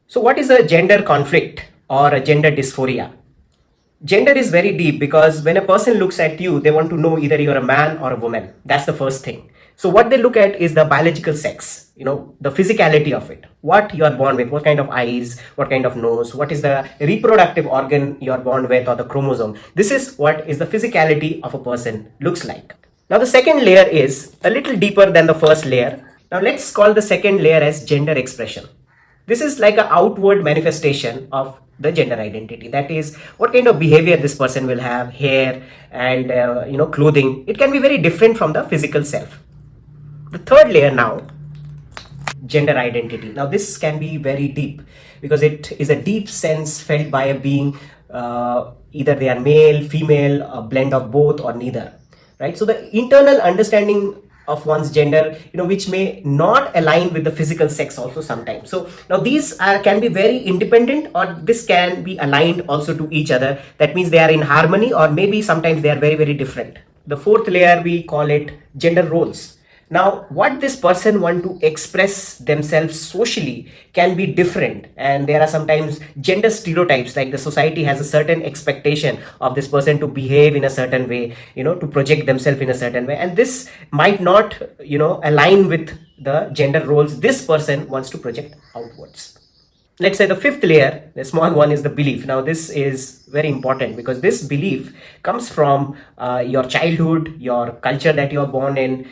So, what is a gender conflict or a gender dysphoria? Gender is very deep because when a person looks at you, they want to know either you're a man or a woman. That's the first thing. So, what they look at is the biological sex, the physicality of it, what you are born with, what kind of eyes, what kind of nose, what is the reproductive organ you are born with, or the chromosome. This is what is the physicality of a person looks like. Now, the second layer is a little deeper than the first layer. Now, let's call the second layer as gender expression. This is like an outward manifestation of the gender identity. That is, what kind of behavior this person will have, hair and clothing. It can be very different from the physical self. The third layer now, gender identity. Now, this can be very deep because it is a deep sense felt by a being. Either they are male, female, a blend of both, or neither. Right. So the internal understanding of one's gender, which may not align with the physical sex also sometimes. So now these can be very independent, or this can be aligned also to each other. That means they are in harmony, or maybe sometimes they are very, very different. The fourth layer, we call it gender roles. Now, what this person want to express themselves socially can be different, and there are sometimes gender stereotypes, like the society has a certain expectation of this person to behave in a certain way, to project themselves in a certain way, and this might not align with the gender roles this person wants to project outwards. Let's say the fifth layer, the small one, is the belief. Now this is very important because this belief comes from your childhood, your culture that you are born in.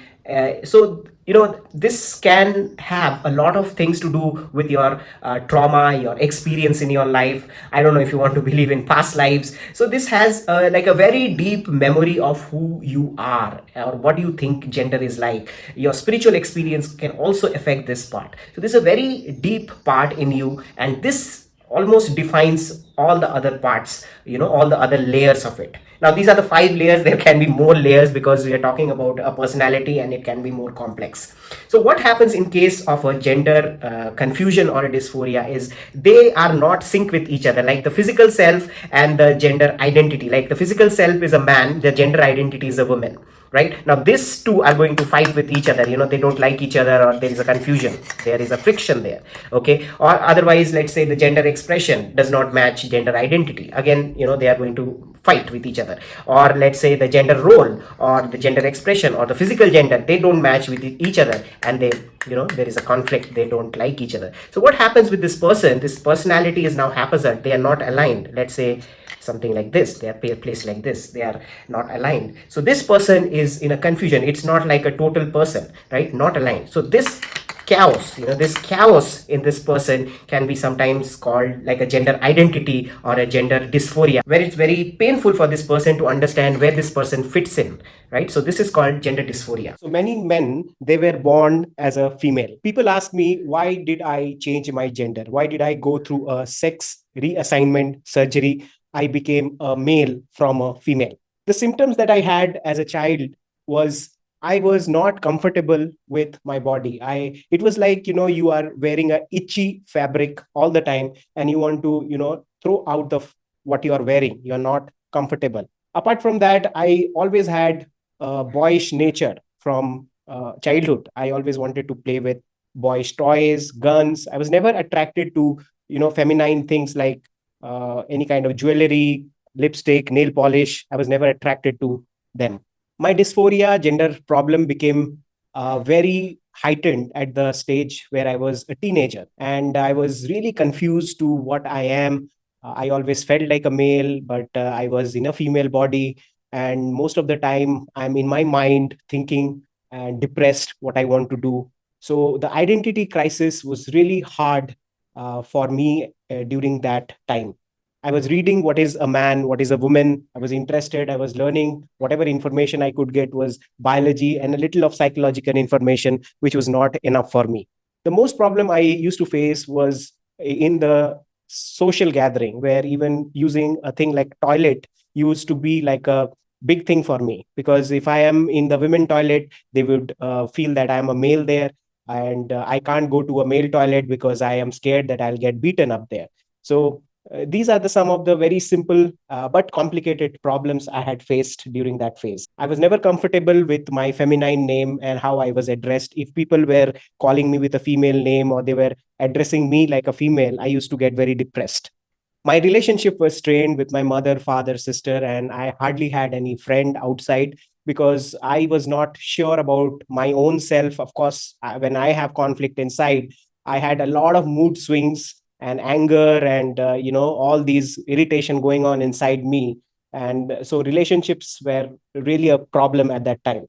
This can have a lot of things to do with your trauma, your experience in your life. I don't know if you want to believe in past lives. So this has like a very deep memory of who you are or what you think gender is like. Your spiritual experience can also affect this part. So this is a very deep part in you, and this almost defines all the other parts, all the other layers of it. Now these are the five layers. There can be more layers because we are talking about a personality and it can be more complex. So what happens in case of a gender confusion or a dysphoria is they are not sync with each other, like the physical self and the gender identity. Like the physical self is a man, the gender identity is a woman. Right now these two are going to fight with each other. They don't like each other, or there is a confusion, there is a friction there. Okay, or otherwise, let's say the gender expression does not match gender identity. Again, they are going to fight with each other. Or let's say the gender role or the gender expression or the physical gender, they don't match with each other, and they, there is a conflict, they don't like each other. So what happens with this person, this personality is now haphazard, they are not aligned. Let's say something like this, they are placed like this, they are not aligned. So this person is in a confusion, it's not like a total person, right? Not aligned. So this chaos, this chaos in this person can be sometimes called like a gender identity or a gender dysphoria, where it's very painful for this person to understand where this person fits in, right? So this is called gender dysphoria. So many men, they were born as a female. People ask me, why did I change my gender? Why did I go through a sex reassignment surgery? I became a male from a female. The symptoms that I had as a child was I was not comfortable with my body. It was like, you are wearing a itchy fabric all the time and you want to, throw out what you are wearing. You're not comfortable. Apart from that, I always had a boyish nature from childhood. I always wanted to play with boyish toys, guns. I was never attracted to, feminine things like any kind of jewelry, lipstick, nail polish. I was never attracted to them. My dysphoria gender problem became very heightened at the stage where I was a teenager, and I was really confused to what I am. I always felt like a male, but I was in a female body, and most of the time I'm in my mind thinking and depressed what I want to do. So the identity crisis was really hard for me during that time. I was reading what is a man, what is a woman. I was interested. I was learning whatever information I could get was biology and a little of psychological information, which was not enough for me. The most problem I used to face was in the social gathering, where even using a thing like toilet used to be like a big thing for me, because if I am in the women toilet, they would feel that I am a male there, and I can't go to a male toilet because I am scared that I'll get beaten up there. So These are some of the very simple but complicated problems I had faced during that phase. I was never comfortable with my feminine name and how I was addressed. If people were calling me with a female name or they were addressing me like a female, I used to get very depressed. My relationship was strained with my mother, father, sister, and I hardly had any friend outside because I was not sure about my own self. Of course, when I have conflict inside, I had a lot of mood swings and anger and all these irritation going on inside me. And so relationships were really a problem at that time.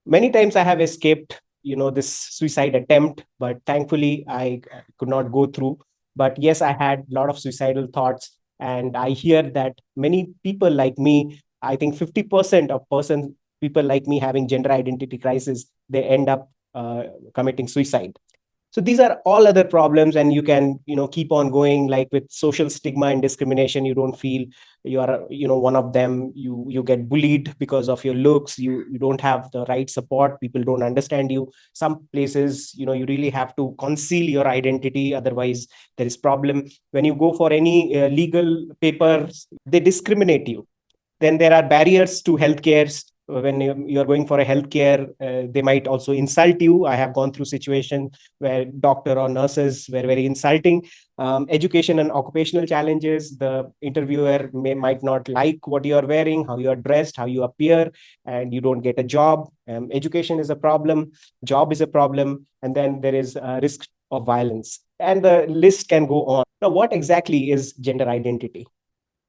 Many times I have escaped this suicide attempt, but thankfully I could not go through. But yes, I had a lot of suicidal thoughts, and I hear that many people like me, I think 50% of people like me having gender identity crisis, they end up committing suicide. So these are all other problems, and you can keep on going, like with social stigma and discrimination. You don't feel you are one of them. You get bullied because of your looks. You don't have the right support. People don't understand you. Some places you really have to conceal your identity, otherwise there is problem. When you go for any legal papers, they discriminate you. Then there are barriers to healthcare. When you are going for a healthcare, they might also insult you. I have gone through situation where doctor or nurses were very insulting. Education and occupational challenges. The interviewer might not like what you are wearing, how you are dressed, how you appear, and you don't get a job. Education is a problem, job is a problem, and then there is a risk of violence, and the list can go on. Now, what exactly is gender identity?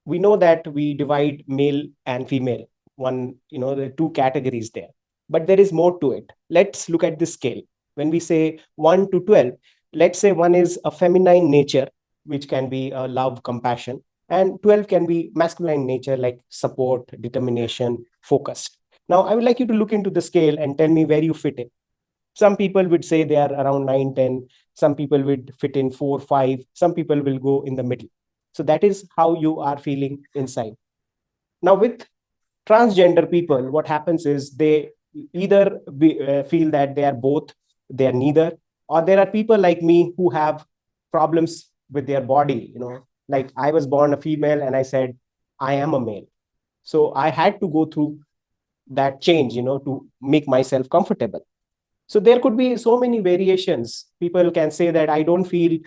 We know that we divide male and female, one, the two categories there, but there is more to it. Let's look at the scale. When we say 1 to 12, let's say 1 is a feminine nature, which can be love, compassion, and 12 can be masculine nature, like support, determination, focused. Now I would like you to look into the scale and tell me where you fit in. Some people would say they are around 9, 10. Some people would fit in 4, 5. Some people will go in the middle. So that is how you are feeling inside. Now, with transgender people, what happens is they either feel that they are both, they are neither, or there are people like me who have problems with their body. Like I was born a female and I said, I am a male. So I had to go through that change, to make myself comfortable. So there could be so many variations. People can say that I don't feel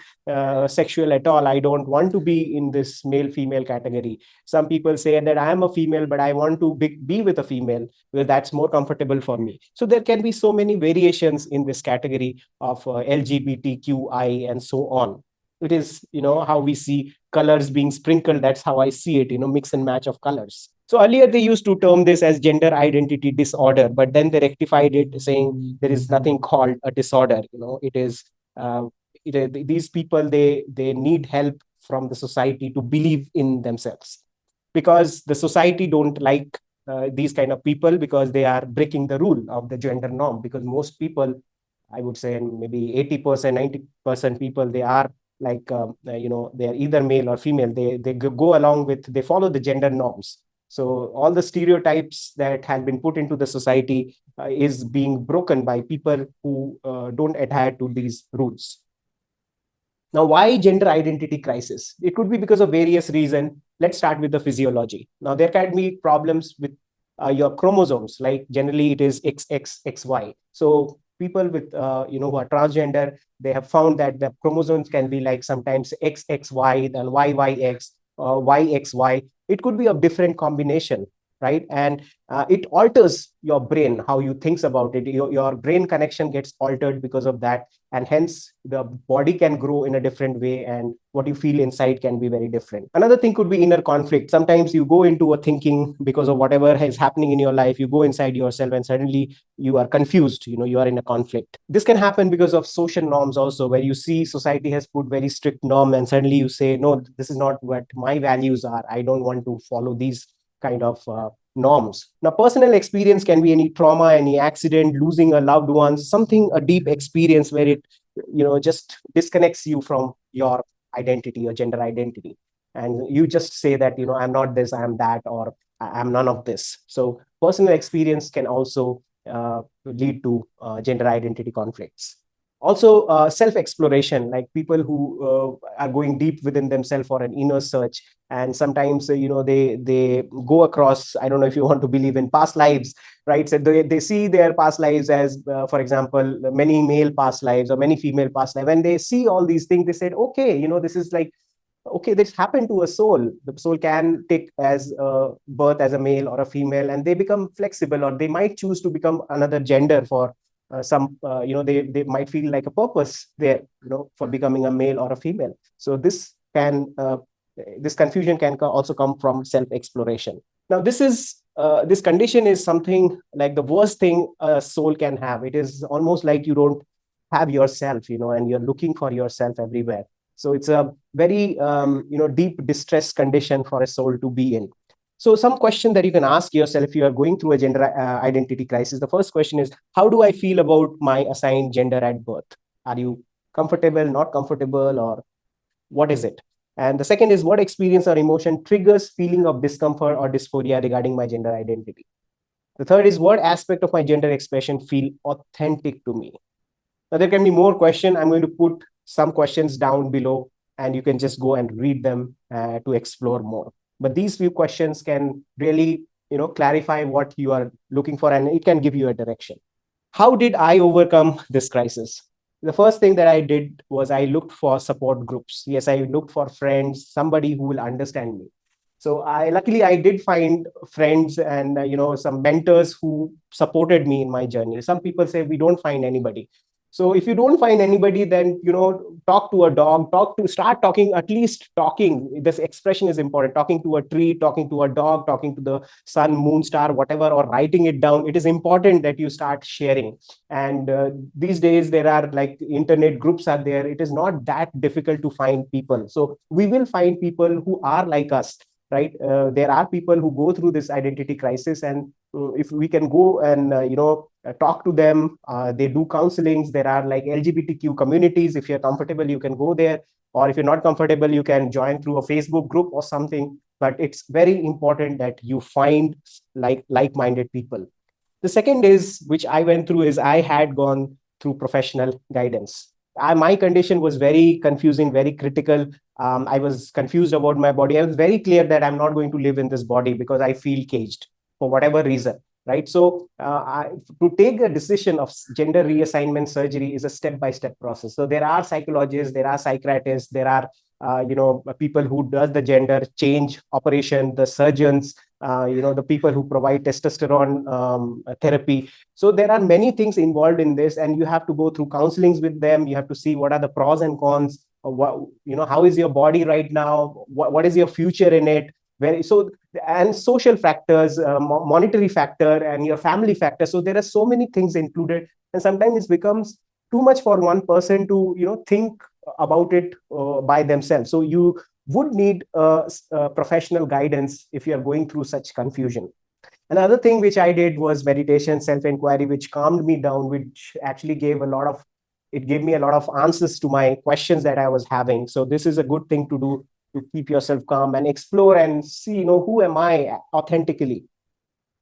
sexual at all. I don't want to be in this male female category. Some people say that I am a female, but I want to be with a female because that's more comfortable for me. So there can be so many variations in this category of LGBTQI and so on. It is, how we see colors being sprinkled. That's how I see it, mix and match of colors. So earlier they used to term this as gender identity disorder, but then they rectified it, saying there is nothing called a disorder. It is uh, these people, they need help from the society to believe in themselves, because the society don't like these kind of people because they are breaking the rule of the gender norm. Because most people, I would say maybe 80%, 90% people, they are like, they are either male or female. They go along with, they follow the gender norms. So all the stereotypes that have been put into the society is being broken by people who don't adhere to these rules. Now, why gender identity crisis? It could be because of various reasons. Let's start with the physiology. Now, there can be problems with your chromosomes, like generally it is XXXY. So people with, who are transgender, they have found that the chromosomes can be like sometimes XXY, then YYX, YXY. It could be a different combination, right? And it alters your brain, how you think about it. Your brain connection gets altered because of that, and hence the body can grow in a different way, and what you feel inside can be very different. Another thing could be inner conflict. Sometimes you go into a thinking because of whatever is happening in your life. You go inside yourself and suddenly you are confused. You are in a conflict. This can happen because of social norms also, where you see society has put very strict norm, and suddenly you say, no, this is not what my values are. I don't want to follow these kind of norms. Now, personal experience can be any trauma, any accident, losing a loved one, something, a deep experience where it, just disconnects you from your identity, your gender identity. And you just say that, I'm not this, I'm that, or I'm none of this. So personal experience can also lead to gender identity conflicts. Also self exploration, like people who are going deep within themselves for an inner search. And sometimes they go across, I don't know if you want to believe in past lives, right? So they see their past lives as for example, many male past lives or many female past lives. When they see all these things, they said, okay, this is like, okay, this happened to a soul. The soul can take as birth as a male or a female, and they become flexible, or they might choose to become another gender for some they might feel like a purpose there, for becoming a male or a female. So this confusion can also come from self exploration. Now this condition is something like the worst thing a soul can have. It is almost like you don't have yourself, and you're looking for yourself everywhere. So it's a very deep distress condition for a soul to be in. So some question that you can ask yourself if you are going through a gender identity crisis. The first question is, how do I feel about my assigned gender at birth? Are you comfortable, not comfortable, or what is it? And the second is, what experience or emotion triggers feeling of discomfort or dysphoria regarding my gender identity? The third is, what aspect of my gender expression feel authentic to me? Now, there can be more questions. I'm going to put some questions down below, and you can just go and read them to explore more. But these few questions can really, clarify what you are looking for, and it can give you a direction. How did I overcome this crisis? The first thing that I did was I looked for support groups. Yes, I looked for friends, somebody who will understand me. So luckily I did find friends and some mentors who supported me in my journey. Some people say we don't find anybody. So if you don't find anybody, then talk to a dog, start talking, at least talking. This expression is important. Talking to a tree, talking to a dog, talking to the sun, moon, star, whatever, or writing it down. It is important that you start sharing. And these days there are like internet groups are there. It is not that difficult to find people. So we will find people who are like us, right? There are people who go through this identity crisis, and if we can go and talk to them, they do counselings. There are like LGBTQ communities. If you're comfortable, you can go there, or if you're not comfortable, you can join through a Facebook group or something. But it's very important that you find like-minded people. The second is, which I went through, is I had gone through professional guidance. My condition was very confusing, very critical. I was confused about my body. I was very clear that I'm not going to live in this body because I feel caged for whatever reason, right? So to take a decision of gender reassignment surgery is a step-by-step process. So there are psychologists, there are psychiatrists, there are people who does the gender change operation, the surgeons, the people who provide testosterone therapy. So there are many things involved in this, and you have to go through counselings with them. You have to see what are the pros and cons. How is your body right now? What is your future in it? And social factors, monetary factor, and your family factor. So there are so many things included, and sometimes it becomes too much for one person to think about it by themselves. So you would need professional guidance if you are going through such confusion. Another thing which I did was meditation, self-inquiry, which calmed me down, which actually gave me a lot of answers to my questions that I was having. So this is a good thing to do, to keep yourself calm and explore and see, who am I authentically.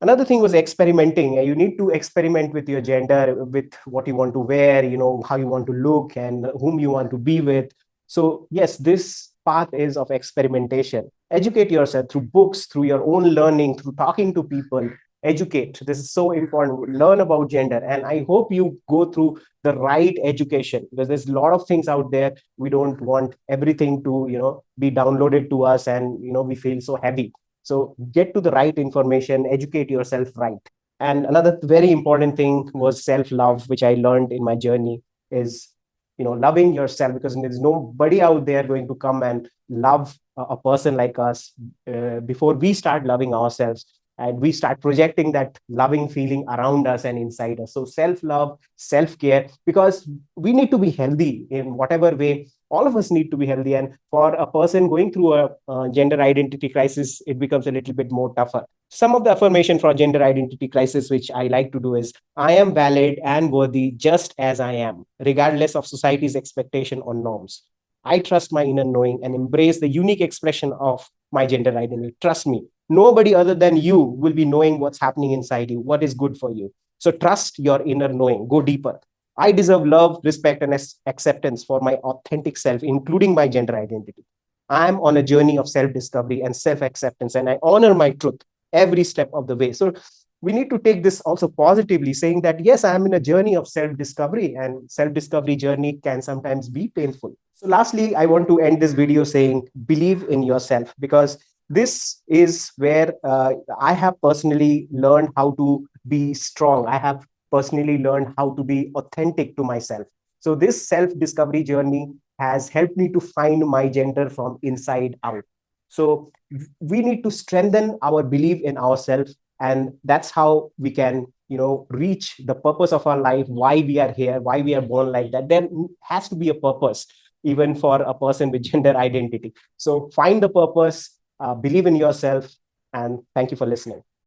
Another thing was experimenting. You need to experiment with your gender, with what you want to wear, how you want to look, and whom you want to be with. So yes, this path is of experimentation. Educate yourself through books, through your own learning, through talking to people. Educate. This is so important. Learn about gender. And I hope you go through the right education, because there's a lot of things out there. We don't want everything to, be downloaded to us, and, we feel so heavy. So get to the right information, educate yourself right. And another very important thing was self-love, which I learned in my journey, is loving yourself, because there's nobody out there going to come and love a person like us before we start loving ourselves, and we start projecting that loving feeling around us and inside us. So self-love, self-care, because we need to be healthy in whatever way. All of us need to be healthy, and for a person going through a gender identity crisis, it becomes a little bit more tougher. Some of the affirmation for gender identity crisis which I like to do is, I am valid and worthy just as I am, regardless of society's expectation or norms. I trust my inner knowing and embrace the unique expression of my gender identity. Trust me, nobody other than you will be knowing what's happening inside you, what is good for you. So trust your inner knowing, go deeper. I deserve love, respect, and acceptance for my authentic self, including my gender identity. I'm on a journey of self discovery and self acceptance, and I honor my truth every step of the way. So we need to take this also positively, saying that yes, I am in a journey of self discovery, and self discovery journey can sometimes be painful. So lastly, I want to end this video saying believe in yourself, because this is where I have personally learned how to be strong. I have personally learned how to be authentic to myself. So this self discovery journey has helped me to find my gender from inside out. So we need to strengthen our belief in ourselves, and that's how we can, reach the purpose of our life, why we are here, why we are born like that. There has to be a purpose even for a person with gender identity. So find the purpose, believe in yourself, and thank you for listening.